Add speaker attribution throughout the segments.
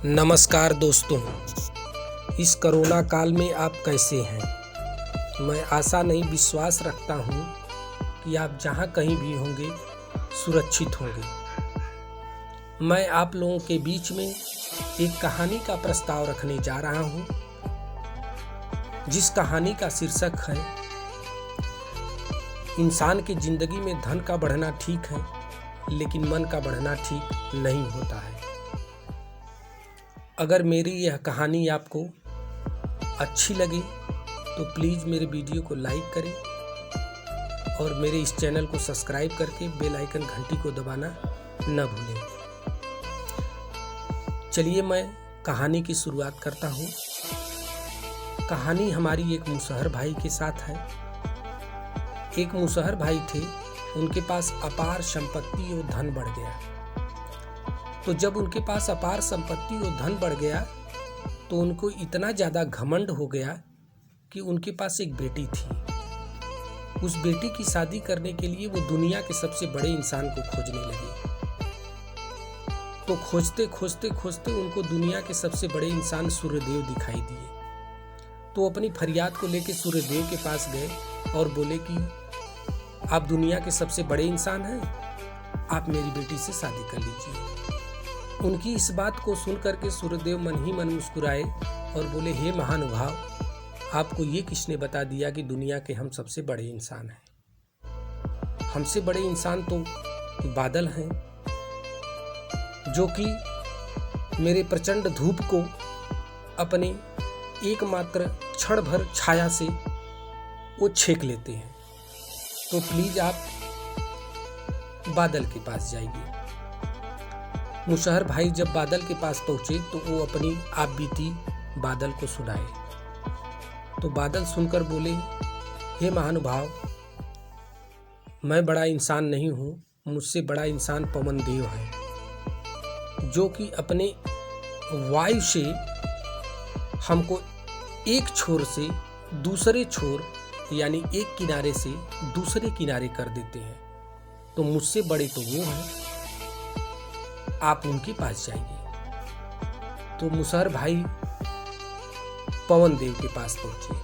Speaker 1: नमस्कार दोस्तों, इस कोरोना काल में आप कैसे हैं। मैं आशा नहीं विश्वास रखता हूं कि आप जहां कहीं भी होंगे सुरक्षित होंगे। मैं आप लोगों के बीच में एक कहानी का प्रस्ताव रखने जा रहा हूं, जिस कहानी का शीर्षक है इंसान की जिंदगी में धन का बढ़ना ठीक है, लेकिन मन का बढ़ना ठीक नहीं होता है। अगर मेरी यह कहानी आपको अच्छी लगे तो प्लीज़ मेरे वीडियो को लाइक करें और मेरे इस चैनल को सब्सक्राइब करके बेल आइकन घंटी को दबाना न भूलें। चलिए मैं कहानी की शुरुआत करता हूँ। कहानी हमारी एक मुसहर भाई के साथ है। एक मुसहर भाई थे, उनके पास अपार संपत्ति और धन बढ़ गया। तो जब उनके पास अपार संपत्ति और धन बढ़ गया तो उनको इतना ज़्यादा घमंड हो गया कि उनके पास एक बेटी थी। उस बेटी की शादी करने के लिए वो दुनिया के सबसे बड़े इंसान को खोजने लगे। तो खोजते खोजते खोजते उनको दुनिया के सबसे बड़े इंसान सूर्यदेव दिखाई दिए। तो अपनी फरियाद को लेकर सूर्यदेव के पास गए और बोले कि आप दुनिया के सबसे बड़े इंसान हैं, आप मेरी बेटी से शादी कर लीजिए। उनकी इस बात को सुनकर के सूर्यदेव मन ही मन मुस्कुराए और बोले, हे महानुभाव, आपको ये किसने बता दिया कि दुनिया के हम सबसे बड़े इंसान हैं। हमसे बड़े इंसान तो बादल हैं, जो कि मेरे प्रचंड धूप को अपने एकमात्र क्षण भर छाया से वो छेक लेते हैं। तो प्लीज आप बादल के पास जाइए। मुसहर भाई जब बादल के पास पहुंचे तो वो अपनी आप बीती बादल को सुनाए। तो बादल सुनकर बोले, हे महानुभाव, मैं बड़ा इंसान नहीं हूँ, मुझसे बड़ा इंसान पवन देव है, जो कि अपने वायु से हमको एक छोर से दूसरे छोर यानी एक किनारे से दूसरे किनारे कर देते हैं। तो मुझसे बड़े तो वो हैं, आप उनके पास जाइए। तो मुसहर भाई पवन देव के पास पहुंचे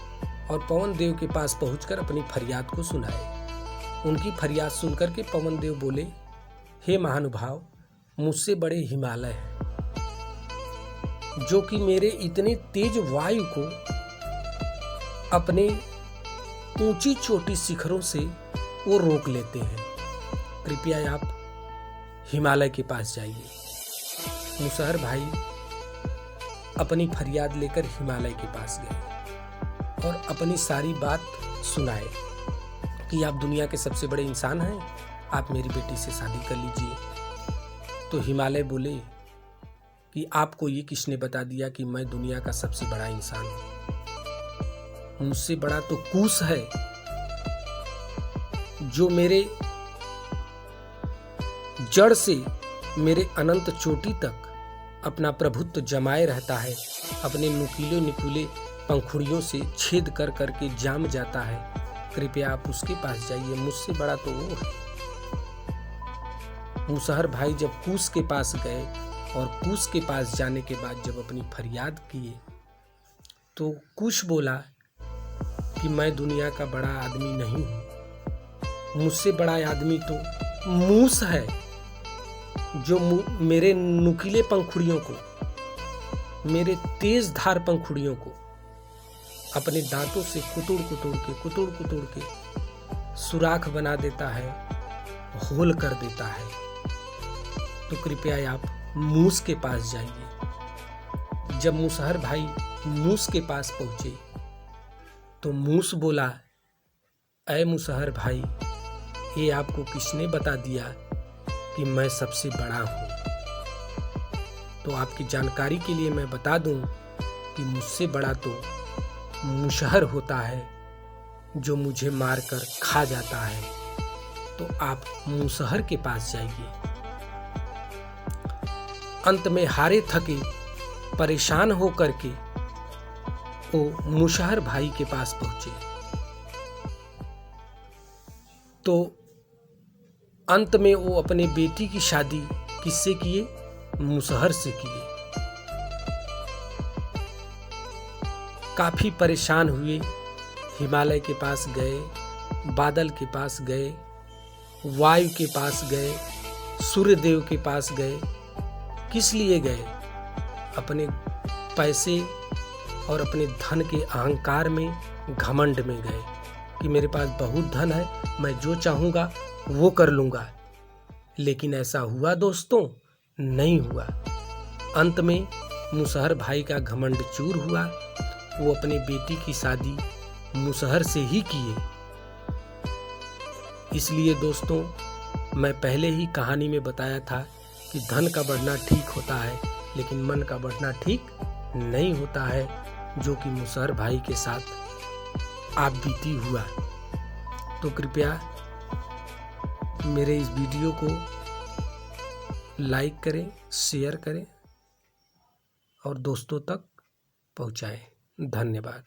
Speaker 1: और पवन देव के पास पहुंचकर अपनी फरियाद को सुनाए। उनकी फरियाद सुनकर के पवन देव बोले, हे महानुभाव, मुझसे बड़े हिमालय हैं, जो कि मेरे इतने तेज वायु को अपने ऊंची चोटी शिखरों से वो रोक लेते हैं। कृपया आप हिमालय के पास जाइए। मुसहर भाई अपनी फरियाद लेकर हिमालय के पास गए और अपनी सारी बात सुनाए कि आप दुनिया के सबसे बड़े इंसान हैं, आप मेरी बेटी से शादी कर लीजिए। तो हिमालय बोले कि आपको ये किसने बता दिया कि मैं दुनिया का सबसे बड़ा इंसान हूं। मुझसे बड़ा तो कूस है, जो मेरे जड़ से मेरे अनंत चोटी तक अपना प्रभुत्व जमाए रहता है, अपने नुकीले निकुले पंखुड़ियों से छेद कर करके जाम जाता है। कृपया आप उसके पास जाइए, मुझसे बड़ा तो वो है। मुसहर भाई जब कूस के पास गए और कूस के पास जाने के बाद जब अपनी फरियाद किए तो कुश बोला कि मैं दुनिया का बड़ा आदमी नहीं हूं, मुझसे बड़ा आदमी तो मूस है, जो मेरे नुकीले पंखुड़ियों को, मेरे तेज धार पंखुड़ियों को अपने दांतों से कुतुड़ कुतुड़ के सुराख बना देता है, होल कर देता है। तो कृपया आप मूस के पास जाइए। जब मुसहर भाई मूस के पास पहुंचे तो मूस बोला, ऐ मुसहर भाई, ये आपको किसने बता दिया कि मैं सबसे बड़ा हूं। तो आपकी जानकारी के लिए मैं बता दूं कि मुझसे बड़ा तो मुशहर होता है, जो मुझे मारकर खा जाता है। तो आप मुसहर के पास जाइए। अंत में हारे थके परेशान हो करके वो मुशहर भाई के पास पहुंचे। तो अंत में वो अपने बेटी की शादी किससे किए? मुसहर से किए। काफ़ी परेशान हुए, हिमालय के पास गए, बादल के पास गए, वायु के पास गए, सूर्यदेव के पास गए। किस लिए गए? अपने पैसे और अपने धन के अहंकार में, घमंड में गए कि मेरे पास बहुत धन है, मैं जो चाहूँगा वो कर लूँगा। लेकिन ऐसा हुआ दोस्तों? नहीं हुआ। अंत में मुसहर भाई का घमंड चूर हुआ। वो अपने बेटी की शादी मुसहर से ही किए। इसलिए दोस्तों, मैं पहले ही कहानी में बताया था कि धन का बढ़ना ठीक होता है, लेकिन मन का बढ़ना ठीक नहीं होता है, जो कि मुसहर भाई के साथ आप बीती हुआ। तो कृपया मेरे इस वीडियो को लाइक करें, शेयर करें और दोस्तों तक पहुंचाएं। धन्यवाद।